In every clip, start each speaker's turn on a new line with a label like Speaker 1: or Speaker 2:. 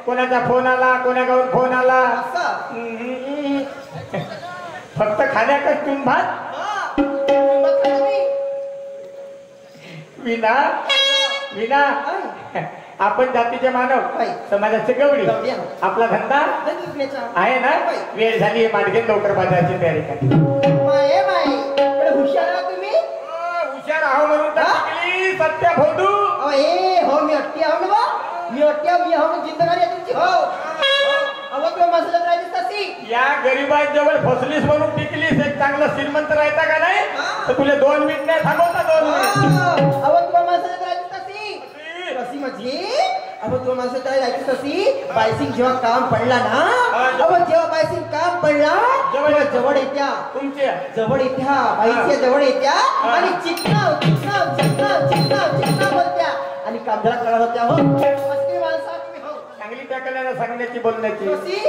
Speaker 1: कोणाचा फोन आला कोणाकडून फोन आला फक्त खाण्याकच तुम्ही भात विना विना आपण जातीचे मानव समाजाचे गवडी आपला धंदा आहे ना वेळ झाली माडगे लवकर बाजाराची तयारी करा
Speaker 2: हुशार तुम्ही
Speaker 1: हुशार आहो म्हणून सत्या फोटू
Speaker 2: हो मी अट्टी आहो ना मी अट्टी मी आहो जिंदगारी आहे तुमची हो अहो तुला मसाला राहायची तशी
Speaker 1: या गरीबांजवळ फसलीस म्हणून टिकलीस एक चांगला श्रीमंत राहता का नाही तर तुला 2 मिनिट नाही थांबवता 2 मिनिट
Speaker 2: अहो तुला मसाला राहायची तशी कशी म्हणजे अहो तुला मसाला राहायची तशी बायसिंग जेव्हा काम पडला ना अहो जेव्हा बायसिंग काम पडला जवळ येत्या
Speaker 1: तुमच्या
Speaker 2: जवळ येत्या बाईच्या जवळ येत्या आणि चिकना चिकना चिकना चिकना चिकना बोलत्या आणि कामधरा करत होत्या हो मस्ती माणसा तुम्ही हो
Speaker 1: चांगली टाकल्याने सांगण्याची बोलण्याची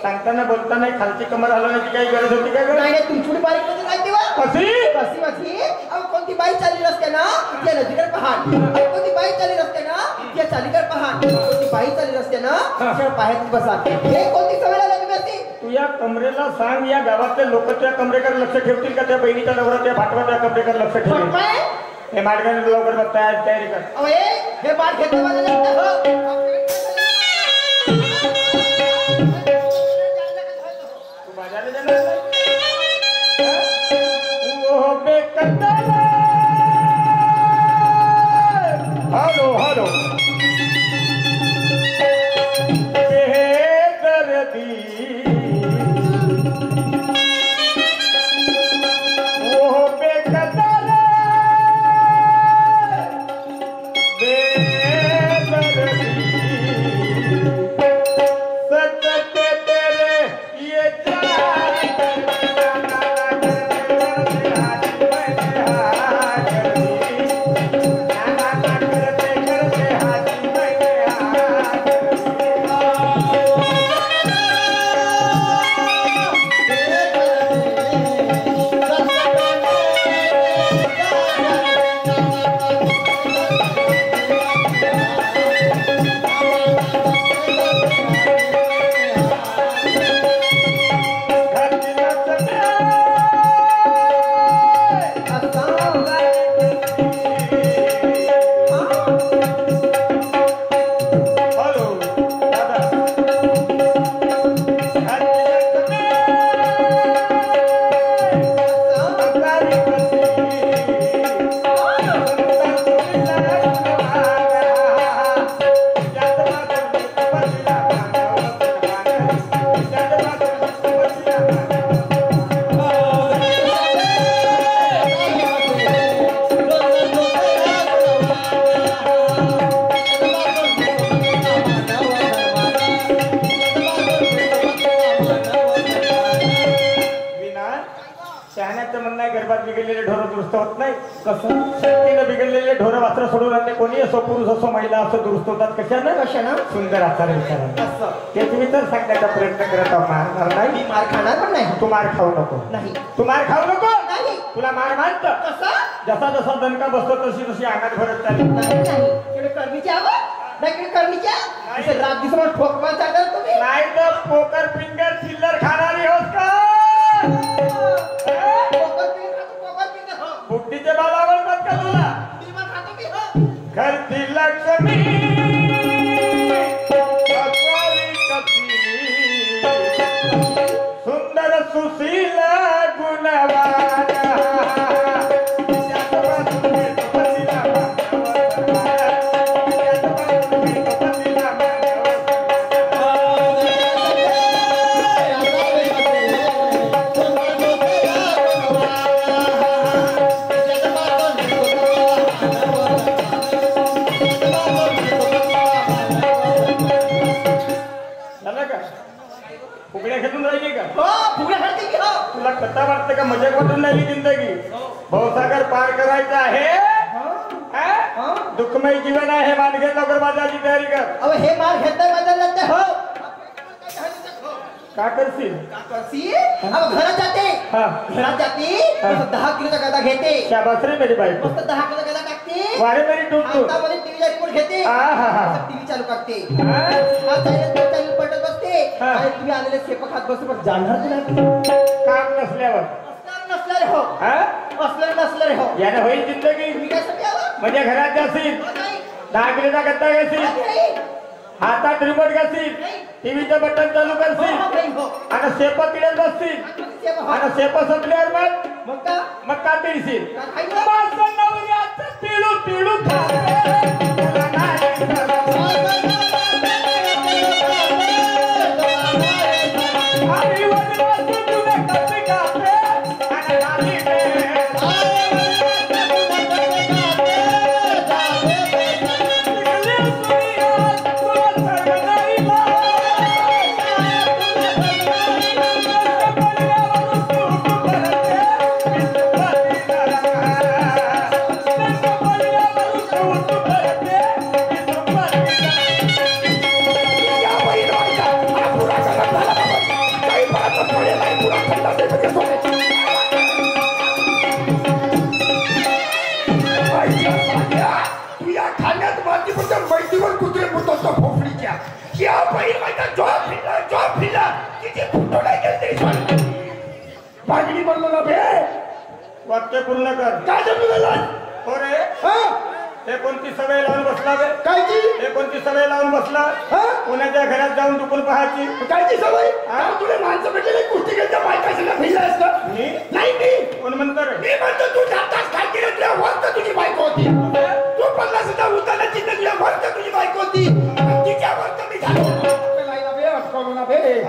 Speaker 1: सांगताना बोलताना खालची कमर हलवण्याची काही गरज होती का
Speaker 2: नाही तुमची बारीक मध्ये काय तेव्हा
Speaker 1: कशी
Speaker 2: कशी माझी अहो कोणती बाई चालली रस्ते ना त्या नदीकडे पहाट अहो कोणती बाई चालली रस्ते ना त्या चालीकडे पहाट कोणती बाई चालली रस्ते ना त्या पायात बसा हे कोणती सवय लागली असती
Speaker 1: तू या कमरेला सांग या गावातले लोक त्या कमरेकडे लक्ष ठेवतील का त्या बहिणीच्या नवरा त्या भाटवा त्या कमरेकडे लक्ष ठेवतील हे मार्गाने लवकर तयारी कर
Speaker 2: अहो हे बाळ घेतो
Speaker 1: तू बाजारला जाणार ओ बेकंदर हॅलो हॅलो बेदर्दी ओ बेकंदर बिघडलेले ढोर वासर सोडून आणले कोणी असो पुरुष असो महिला असो दुरुस्त होतात कशानं
Speaker 2: कशानं
Speaker 1: सुंदर आचार विचारानं ते तुम्ही तर सांगण्याचा प्रयत्न करत मारणार नाही
Speaker 2: मी मार खाणार पण नाही
Speaker 1: तू मार खाऊ नको
Speaker 2: नाही
Speaker 1: तू मार खाऊ नको
Speaker 2: नाही
Speaker 1: तुला मार मानत जसा जसा दणका बसतो तशी तशी अंगात भरत चालली
Speaker 2: नाही कर्मीची आवड नाही कर्मीच्या रात दिवस ठोक चालणार तुम्ही
Speaker 1: नाही तर पोकर फिंगर चिल्लर खाणारी होत का बुद्धीचे बाल आवडतात का तुला घरची लक्ष्मी सुंदर सुशील गुणवान तुला कथा वाटते का मजा वाटून राहिली जिंदगी भवसागर पार करायचा आहे दुःखमय जीवन आहे मार्गे लवकर बाजाराची तयारी कर
Speaker 2: अहो हे मार घेता बाजारला हो
Speaker 1: का करशील
Speaker 2: अहो घरात जाते घरात जाते 10 किलोचा गदा घेते
Speaker 1: शाबास रे मेरी बाई
Speaker 2: मस्त 10 किलोचा गदा टाकते
Speaker 1: वारे मेरी टूट
Speaker 2: टीव्हीचा रिमोट घेते टीव्ही चालू करते बाहेर तुम्ही आलेले सेपक हात बसू पण जाणार तुला
Speaker 1: काम नसल्यावर
Speaker 2: नसणारे हो
Speaker 1: हा
Speaker 2: नसणारे हो
Speaker 1: याने होईल जिंदगी
Speaker 2: तुम्ही काय साठी आला
Speaker 1: म्हणजे घरात जाशील
Speaker 2: नाही
Speaker 1: 10 किलोचा गत्ता घालशील
Speaker 2: नाही
Speaker 1: हातात रिमोट घालशील टीव्हीचं बटन चालू करशील
Speaker 2: हो
Speaker 1: आणि सेप तिकडे बसतील आणि सेप संपल्यावर मग का पिळशील माझं नवऱ्याचं पिळू पिळू
Speaker 3: मैतीवर कुत्रे पुरतो फोफडीच्या या पहिला माझा जॉब फिरला किती फुटो नाही केली मागणी म्हणलो ना बे
Speaker 1: वाक्य पूर्ण कर
Speaker 3: काय समजलं
Speaker 1: हो रे
Speaker 3: हा
Speaker 1: हे कोणती सवय लावून बसला बे
Speaker 3: कायची
Speaker 1: हे कोणती सवय लावून बसला
Speaker 3: हा
Speaker 1: कोणाच्या घरात जाऊन दुकान पाहायची
Speaker 3: कायची सवय तुला माणसं भेटले कुस्ती घ्यायच्या बायकाशीला फिरला असतं
Speaker 1: मी
Speaker 3: नाही मी
Speaker 1: कोण म्हणतो रे
Speaker 3: मी म्हणतो तू जातास काय केलं तुला वरत तुझी बायको होती तू 50 उताना चिन्ह वरत तुझी बायको होती तिच्या वरत मी झालो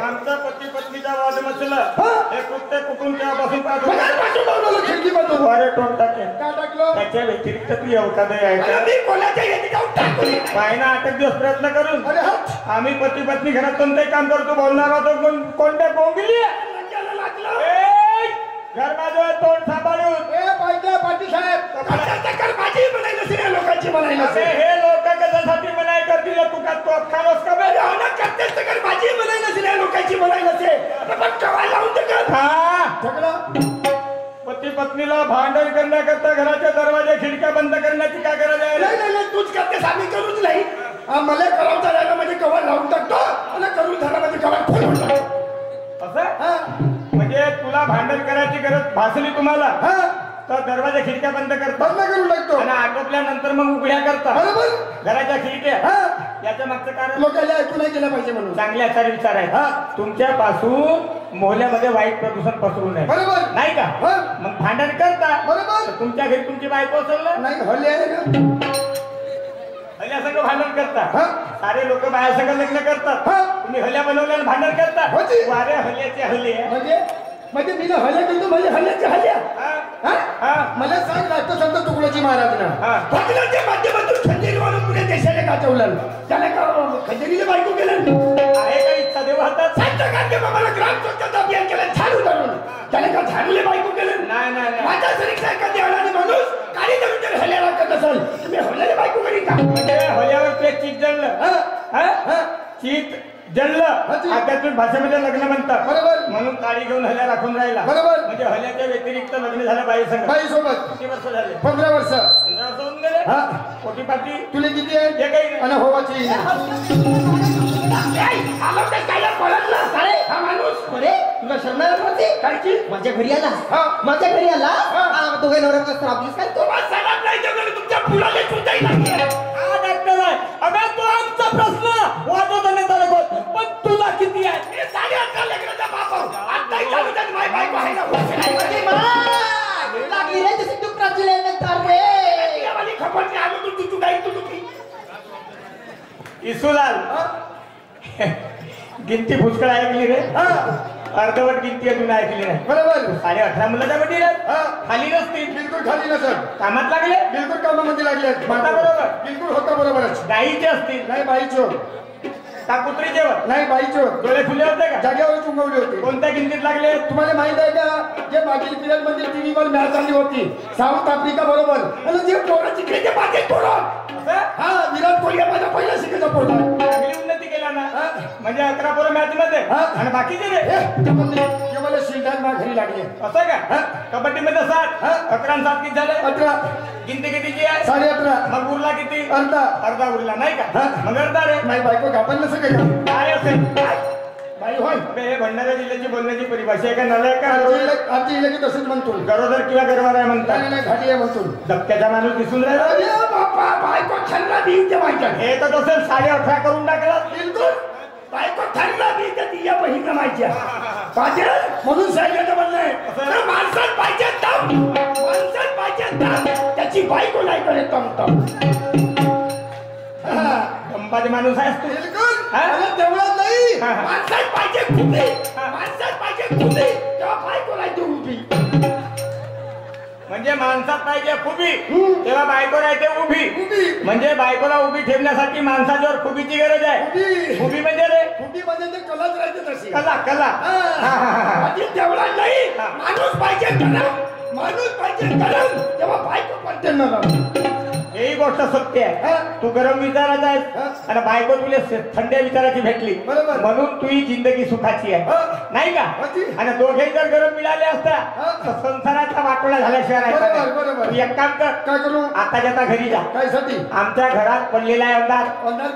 Speaker 1: आमचा पती पत्नीचा वाद नसला हे कृत्य कुठून तेव्हापासून पाहतो वारे टोन टाकेल त्याच्या व्यतिरिक्त तू एवढा पाहिना 8 दिवस प्रयत्न करून आम्ही पती पत्नी घरात कोणतंही काम करतो बोलणार होतो कोणत्या बोंगली घर माझं तोंड सांभाळून
Speaker 3: लोकांची
Speaker 1: हे लोक कशासाठी मनाई करतील तू का तो खानोस का बे
Speaker 3: लोकांची म्हणाय नसे
Speaker 1: पती पत्नीला भांडण करण्याकरता घराच्या दरवाजे खिडक्या बंद करण्याची काय गरज आहे
Speaker 3: नाही तूच करतेस आम्ही करूच नाही मला करावं झालं म्हणजे कवर लावून टाकतो मला करून झालं म्हणजे कवर खोलून टाकतो
Speaker 1: असं म्हणजे तुला भांडण करायची गरज भासली तुम्हाला तर दरवाजा खिडक्या बंद करता
Speaker 3: बंद करून टाकतो
Speaker 1: आणि आटोपल्यानंतर मग उघड्या करता
Speaker 3: बरोबर
Speaker 1: घराच्या खिडक्या याच्या मागचं कारण
Speaker 3: लोकांना ऐकू नाही केलं पाहिजे म्हणून
Speaker 1: चांगले आचार विचार आहेत तुमच्यापासून मोहल्ल्यामध्ये वाईट प्रदूषण पसरू नये
Speaker 3: बरोबर
Speaker 1: नाही का मग भांडण करता
Speaker 3: बरोबर
Speaker 1: तुमच्या घरी तुमची बायको असेल ना
Speaker 3: नाही हल्ले आहे ना
Speaker 1: हल्या सगळं भांडण करता सारे लोक बाहेर सगळं लग्न करतात तुम्ही हल्या बनवल्यानं भांडण करता वारे हल्याचे हल्ले
Speaker 3: म्हणजे मी हल्ल्या करतो म्हणजे हल्ल्याचे हल्ल्या मला सांग राष्ट्रसंत तुकडोजी महाराजांच्या माध्यमातून खंडेरी म्हणून पुणे देशाला गाजवलं त्याला का खंडेरीला बायको केलं
Speaker 1: आहे का इच्छा देऊ हातात
Speaker 3: संत गांधी बाबाला ग्राम स्वच्छता अभियान केलं झाडू धरून त्याला का झाडूले बायको केलं
Speaker 1: नाही
Speaker 3: माझ्या शरीर एखादी अडाणी माणूस गाडी धरून त्याला हल्ल्या लागत असेल तुम्ही हल्ल्याला बायको करी का
Speaker 1: म्हणजे हल्यावर ते चीज जळलं चीत जळलं आध्यात्मिक भाषेमध्ये लग्न म्हणतात
Speaker 3: बरोबर
Speaker 1: म्हणून काळी घेऊन हल्या राखून राहिला
Speaker 3: बरोबर
Speaker 1: म्हणजे हल्याच्या व्यतिरिक्त लग्न झालं बाई संग
Speaker 3: बाई सोबत
Speaker 1: किती वर्ष झाले
Speaker 3: 15 वर्ष
Speaker 1: 15 वर्ष होऊन गेले कोटी पाटी
Speaker 3: तुला किती आहे
Speaker 1: हे काही नाही.
Speaker 3: आणि होवाची
Speaker 2: तुला शरणार
Speaker 3: कायची
Speaker 2: माझ्या घरी आला माझ्या घरी आला तो काही नवरा कसं आपलीच काय तो
Speaker 3: तुमच्या मुलाला सुद्धा
Speaker 1: डॉक्टर आहे अगं तो आमचा प्रश्न वाजवता नाही चालत पण तुला किती आहे
Speaker 2: लागली रे जशी डुकराची लेणं रे
Speaker 1: इसुलाल गिनती पुष्कळ ऐकली रे अर्धवट गिनती अजून ऐकली नाही
Speaker 3: बरोबर
Speaker 1: 18.5 मुलाच्या बटी खाली नसतील
Speaker 3: बिलकुल खाली नसत
Speaker 1: कामात लागले
Speaker 3: बिलकुल कामामध्ये लागले
Speaker 1: होता बरोबर
Speaker 3: बिलकुल होता बरोबरच
Speaker 1: गाईचे असतील
Speaker 3: नाही बाईचो
Speaker 1: का कुत्रीचे
Speaker 3: नाही बाईचो
Speaker 1: डोळे फुले होते का
Speaker 3: जागेवर चुंगवले होते
Speaker 1: कोणत्या गिनतीत लागले
Speaker 3: तुम्हाला माहित आहे का जे मागील पिरियड मध्ये टीव्हीवर मॅच झाली होती साऊथ आफ्रिका बरोबर आणि जे पोराची क्रिकेट पाहिजे पोरं विराट कोहली माझा पहिला शिकायचा पोरं
Speaker 1: चांगली उन्नती केला ना म्हणजे 11 पोरं मॅच मध्ये आणि बाकीचे रे
Speaker 3: मला शिल्डान मा घरी लागले
Speaker 1: असं का कबड्डी मध्ये 7 11 आणि 7 किती झाले
Speaker 3: 18
Speaker 1: गिनती कितीची आहे
Speaker 3: 18.5
Speaker 1: मग उरला किती
Speaker 3: अर्धा
Speaker 1: उरला नाही का मग अर्धा रे
Speaker 3: नाही बायको गापन नसं काय
Speaker 1: काय असेल
Speaker 3: बाई होय
Speaker 1: अबे हे भंडारा जिल्ह्याची बोलण्याची परिभाषा आहे का नलाय का
Speaker 3: आमची इले की तसंच म्हणतो
Speaker 1: गरोदर किंवा गरवार आहे म्हणतात
Speaker 3: नाही घाटी आहे म्हणतो
Speaker 1: धक्क्याचा माणूस दिसून राहिला
Speaker 3: अरे बापा बायको ठरला देऊ ते माहिती
Speaker 1: हे तर तसं 18.5 करून टाकला
Speaker 3: बिलकुल बायको ठरला मी तर ती या बहिणीला माहिती पाहिजे म्हणून सांगितलं म्हणणं आहे माणसात पाहिजे दम माणसात पाहिजे दम त्याची बायको नाही करे तम
Speaker 1: कंपाचे माणूस आहेस तू
Speaker 3: बिलकुल तेवढं नाही माणसात पाहिजे खुदी माणसात पाहिजे खुदी तेव्हा बायको नाही तू उभी
Speaker 1: म्हणजे माणसात पाहिजे खुबी तेव्हा बायको राहते उभी म्हणजे बायकोला उभी ठेवण्यासाठी माणसाच्यावर खुबीची गरज आहे खुबी म्हणजे रे
Speaker 3: खुदी म्हणजे ते कलाच राहते तशी
Speaker 1: कला कला
Speaker 3: तेवढा नाही माणूस पाहिजे कलम माणूस पाहिजे कलम तेव्हा बायको पडते ना
Speaker 1: ही गोष्ट सत्य आहे तू गरम विचारायचा आहेस आणि बायको तुला थंड्या विचाराची भेटली म्हणून तू ही जिंदगी सुखाची आहे नाही का आणि दोघेही जर गरम मिळाले असता तर संसाराचा वाटोळा झाल्याशिवाय राहायचा तू एक काम कर
Speaker 3: काय करू
Speaker 1: आता जाता घरी जा
Speaker 3: काय साठी
Speaker 1: आमच्या घरात पडलेला आहे
Speaker 3: अंधार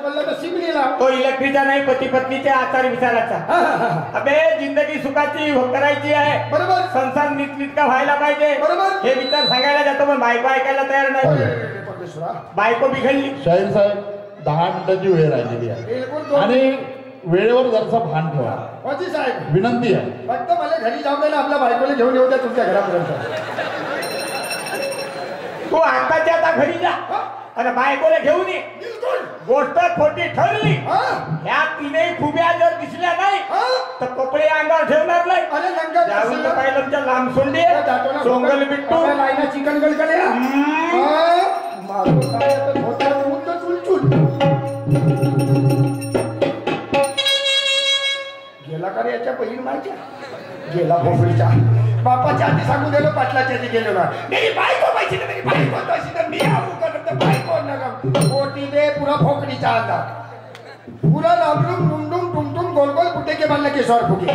Speaker 3: पडला तर शिमलीला
Speaker 1: तो इलेक्ट्रिकचा नाही पती पत्नीच्या आचार विचाराचा अबे जिंदगी सुखाची करायची आहे
Speaker 3: बरोबर
Speaker 1: संसार नीटनीटका व्हायला पाहिजे
Speaker 3: बरोबर
Speaker 1: हे विचार सांगायला जातो पण बायको ऐकायला तयार नाही बायको बिघडली
Speaker 4: शाहीर साहेब 10 मिनिटाची वेळ राहिलेली आहे आणि वेळेवर जरासा भान ठेवा
Speaker 3: होती साहेब
Speaker 4: विनंती आहे
Speaker 3: फक्त मला घरी जाऊ दे ना आपल्या बायकोला घेऊन येऊ द्या तुमच्या घरापर्यंत
Speaker 1: तू आताच्या आता घरी जा आणि बायकोला घेऊन ये गोष्ट खोटी ठरली ह्या तीनही खुब्या जर दिसल्या नाही तर कपडे अंगावर ठेवणार नाही
Speaker 3: अरे लंगर
Speaker 1: पाहिलं लांब सोंडी सोंगल बिट्टू
Speaker 3: लाईना चिकन गलकडे गेला का रे याच्या बहीण माझ्या गेला भोपळीच्या बापाच्या आधी सांगून दिलं पाटलाच्या आधी गेलो ना मेरी बायको पाहिजे ना मेरी बायको तशी तर मी बायको नका पोटी दे पुरा फोकडीचा अंदाज पुरा लांबडून डुमडुम टुमटुम गोल गोल कुठे के बांधला केसवर फुगे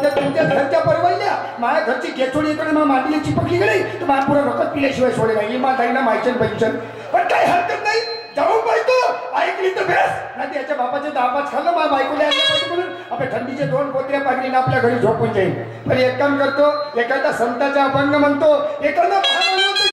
Speaker 3: ते तुमच्या घरच्या परवडल्या माझ्या घरची घेचोडी इकडे मग मांडली चिपकली गेली तर मला पुरा रकत पिल्याशिवाय सोडे नाही इमानदारीला माहिती पैचन पण काही हरकत नाही जाऊ बायको ऐकली तर बेस नाही त्याच्या बापाचे 10-5 खाल्लं माझ्या बायकोला आणलं पाहिजे म्हणून आपल्या थंडीचे 2 पोत्र्या पागडीने आपल्या घरी झोपून जाईल पण एक काम करतो एखादा संताचा अभंग म्हणतो एखादा